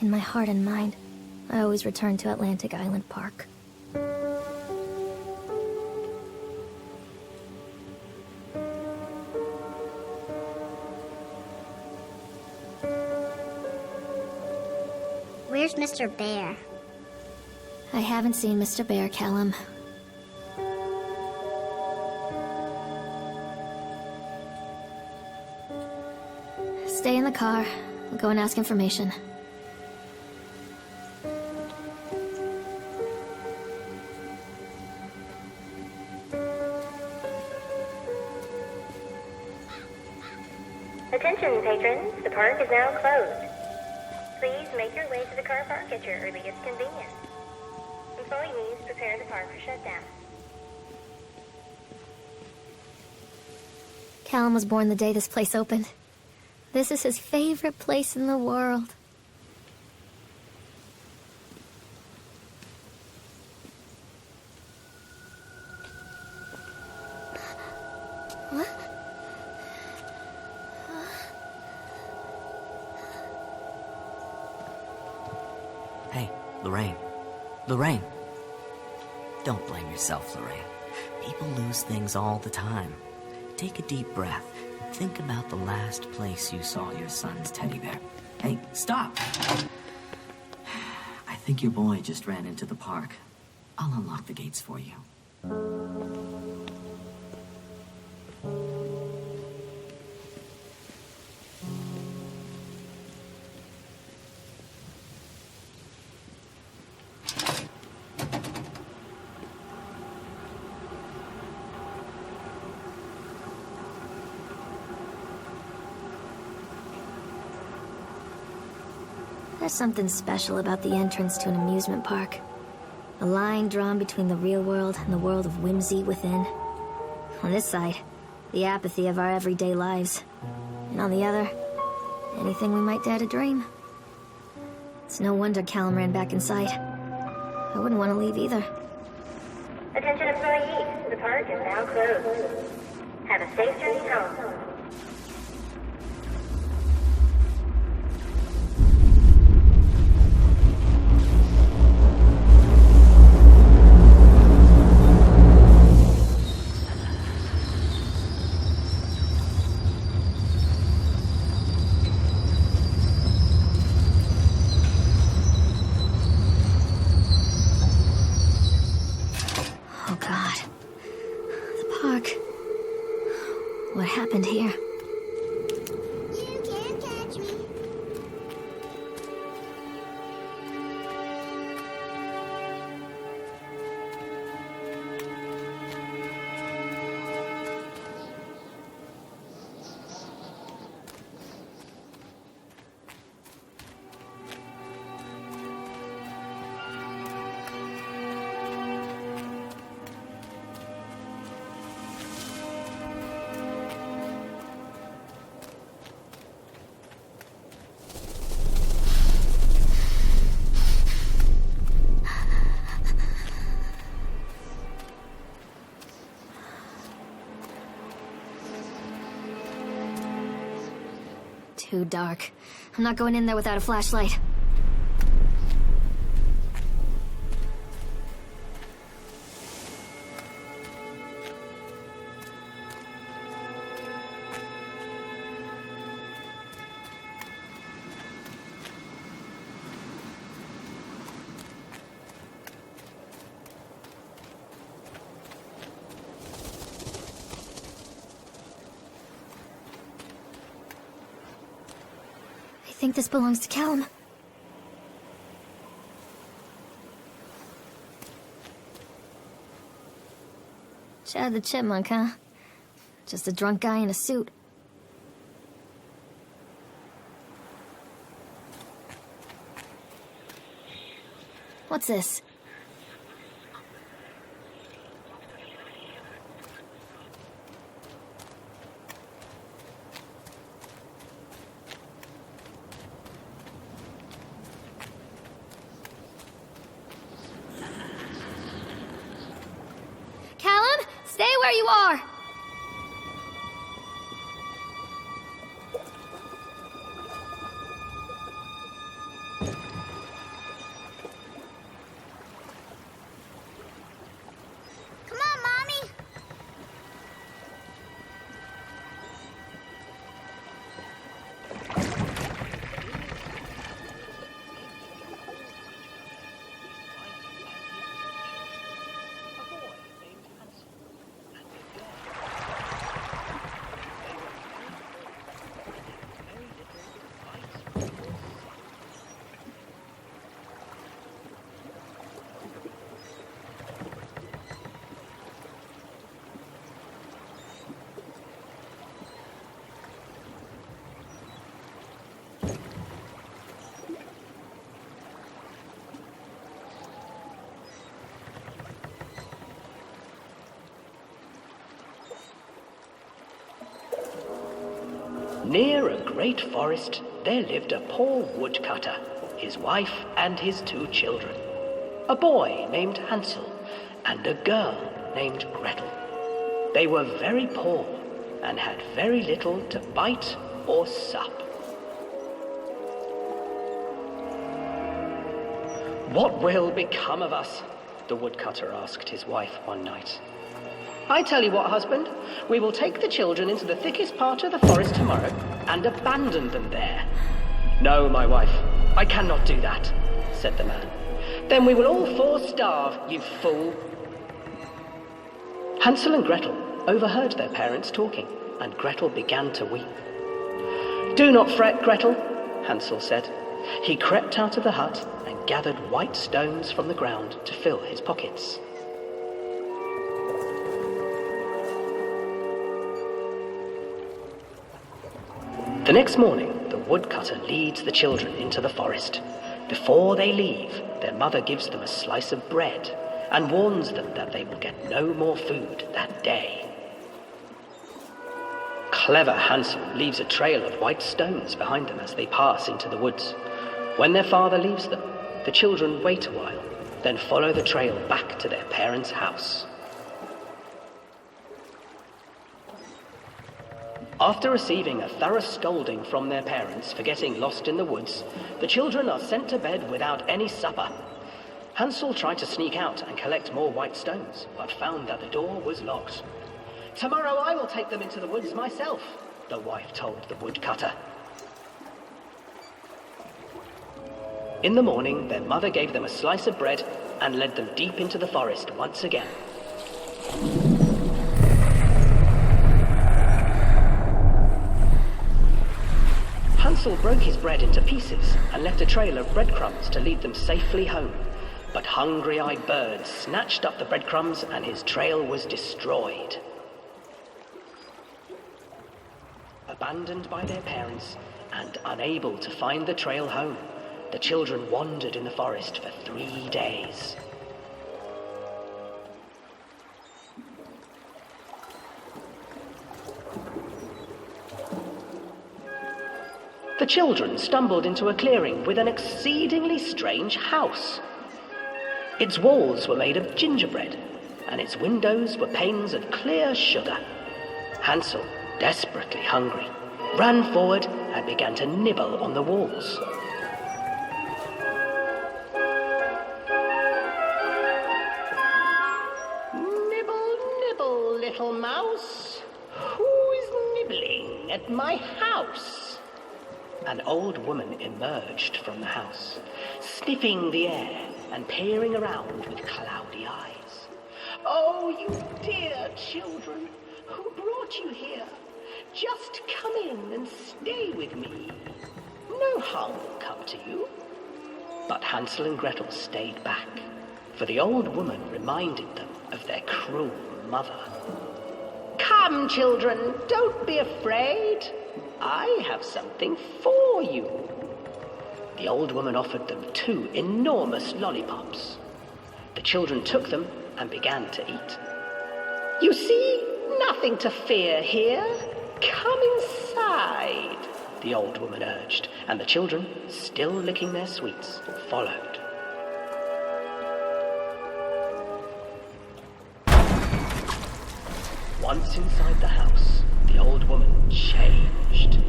In my heart and mind, I always return to Atlantic Island Park. Where's Mr. Bear? I haven't seen Mr. Bear, Callum. Stay in the car. I'll go and ask information. Attention, patrons. The park is now closed. Please make your way to the car park at your earliest convenience. Employees prepare the park for shutdown. Callum was born the day this place opened. This is his favorite place in the world. What? Hey, Lorraine. Lorraine! Don't blame yourself, Lorraine. People lose things all the time. Take a deep breath. Think about the last place you saw your son's teddy bear. Hey, stop! I think your boy just ran into the park. I'll unlock the gates for you. There's something special about the entrance to an amusement park. A line drawn between the real world and the world of whimsy within. On this side, the apathy of our everyday lives. And on the other, anything we might dare to dream. It's no wonder Callum ran back inside. I wouldn't want to leave either. Attention employees. The park is now closed. Have a safe journey home. Oh God. The park. What happened here? You can't catch me. Too dark. I'm not going in there without a flashlight. I think this belongs to Callum. Chad the Chipmunk, huh? Just a drunk guy in a suit. What's this? Callum, stay where you are! Near a great forest, there lived a poor woodcutter, his wife and his 2 children, a boy named Hansel and a girl named Gretel. They were very poor and had very little to bite or sup. "What will become of us?" the woodcutter asked his wife one night. "I tell you what, husband, we will take the children into the thickest part of the forest tomorrow and abandon them there." "No, my wife, I cannot do that," said the man. "Then we will all 4 starve, you fool." Hansel and Gretel overheard their parents talking, and Gretel began to weep. "Do not fret, Gretel," Hansel said. He crept out of the hut and gathered white stones from the ground to fill his pockets. The next morning, the woodcutter leads the children into the forest. Before they leave, their mother gives them a slice of bread and warns them that they will get no more food that day. Clever Hansel leaves a trail of white stones behind them as they pass into the woods. When their father leaves them, the children wait a while, then follow the trail back to their parents' house. After receiving a thorough scolding from their parents for getting lost in the woods, the children are sent to bed without any supper. Hansel tried to sneak out and collect more white stones, but found that the door was locked. "Tomorrow I will take them into the woods myself," the wife told the woodcutter. In the morning, their mother gave them a slice of bread and led them deep into the forest once again. Hansel broke his bread into pieces and left a trail of breadcrumbs to lead them safely home. But hungry-eyed birds snatched up the breadcrumbs and his trail was destroyed. Abandoned by their parents and unable to find the trail home, the children wandered in the forest for 3 days. The children stumbled into a clearing with an exceedingly strange house. Its walls were made of gingerbread, and its windows were panes of clear sugar. Hansel, desperately hungry, ran forward and began to nibble on the walls. "Nibble, nibble, little mouse. Who is nibbling at my house?" An old woman emerged from the house, sniffing the air and peering around with cloudy eyes. "Oh, you dear children, who brought you here? Just come in and stay with me. No harm will come to you." But Hansel and Gretel stayed back, for the old woman reminded them of their cruel mother. "Come, children, don't be afraid. I have something for you." The old woman offered them 2 enormous lollipops. The children took them and began to eat. "You see, nothing to fear here. Come inside," the old woman urged, and the children, still licking their sweets, followed. Once inside the house, the old woman changed.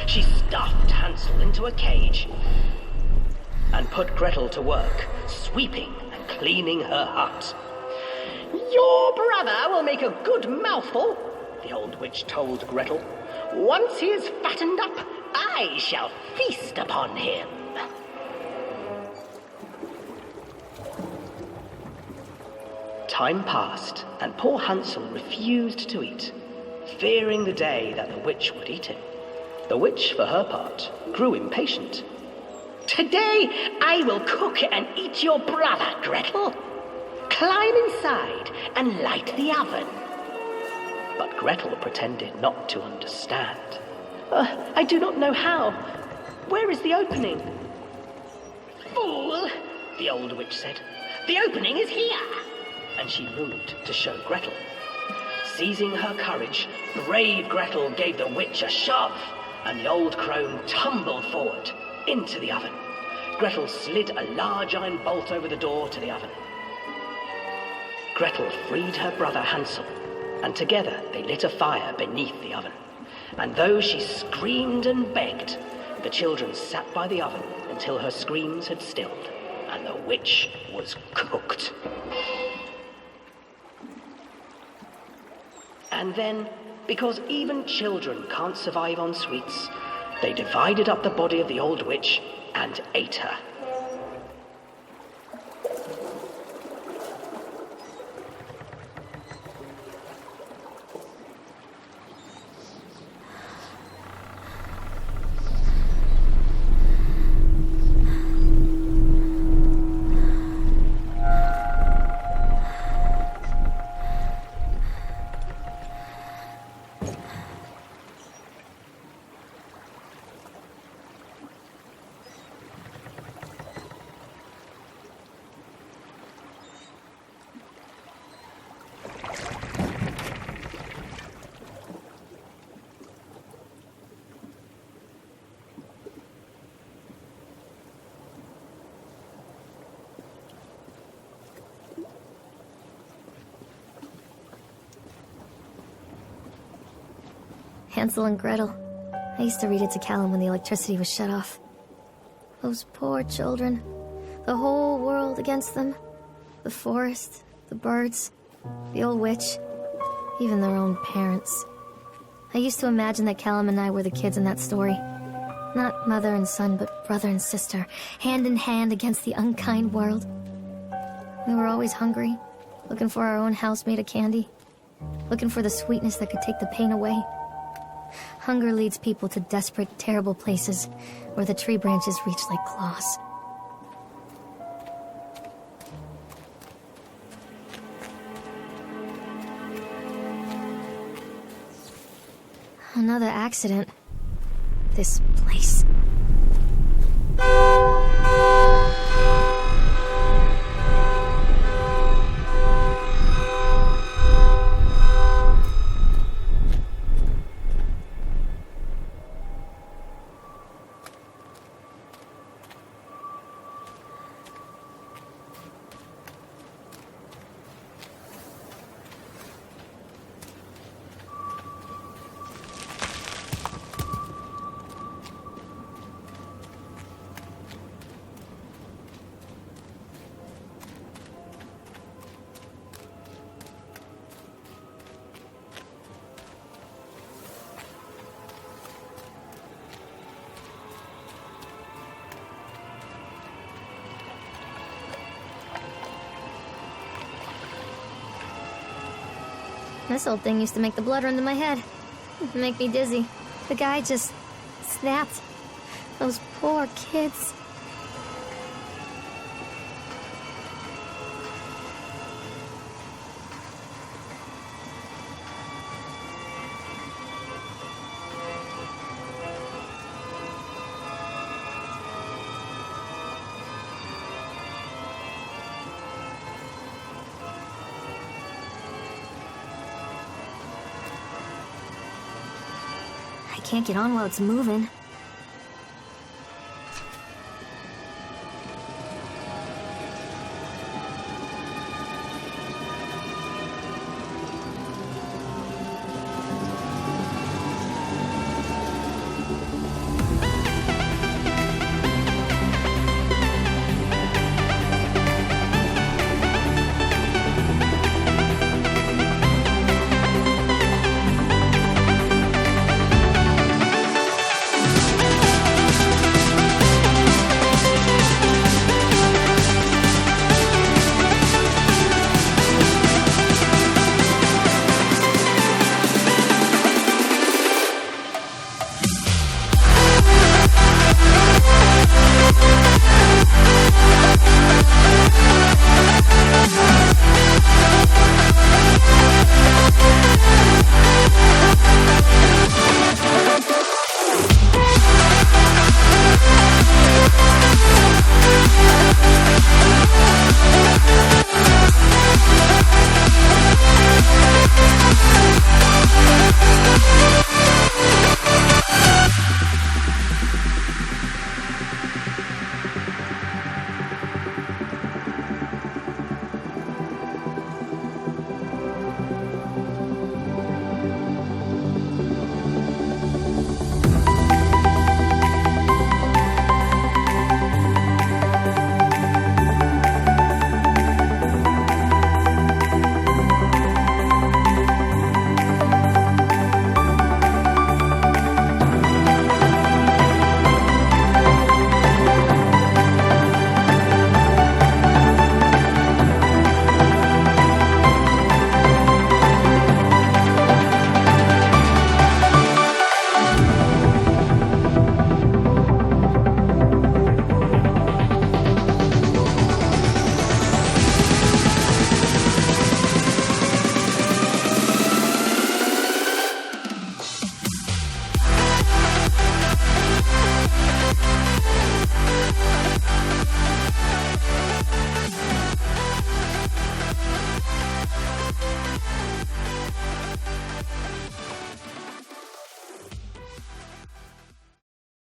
She stuffed Hansel into a cage and put Gretel to work, sweeping and cleaning her hut. "Your brother will make a good mouthful," the old witch told Gretel. "Once he is fattened up, I shall feast upon him." Time passed, and poor Hansel refused to eat, fearing the day that the witch would eat him. The witch, for her part, grew impatient. "Today I will cook and eat your brother, Gretel. Climb inside and light the oven." But Gretel pretended not to understand. I do not know how. Where is the opening?" "Fool," the old witch said. "The opening is here." And she moved to show Gretel. seizing her courage, brave Gretel gave the witch a shove, and the old crone tumbled forward into the oven. Gretel slid a large iron bolt over the door to the oven. Gretel freed her brother Hansel, and together they lit a fire beneath the oven. And though she screamed and begged, the children sat by the oven until her screams had stilled, and the witch was cooked. And then, because even children can't survive on sweets, they divided up the body of the old witch and ate her. Hansel and Gretel. I used to read it to Callum when the electricity was shut off. Those poor children. The whole world against them. The forest, the birds, the old witch, even their own parents. I used to imagine that Callum and I were the kids in that story. Not mother and son, but brother and sister, hand in hand against the unkind world. We were always hungry, looking for our own house made of candy, looking for the sweetness that could take the pain away. Hunger leads people to desperate, terrible places where the tree branches reach like claws. Another accident. This place. This old thing used to make the blood run to my head. Make me dizzy. The guy just snapped. Those poor kids. I can't get on while it's moving.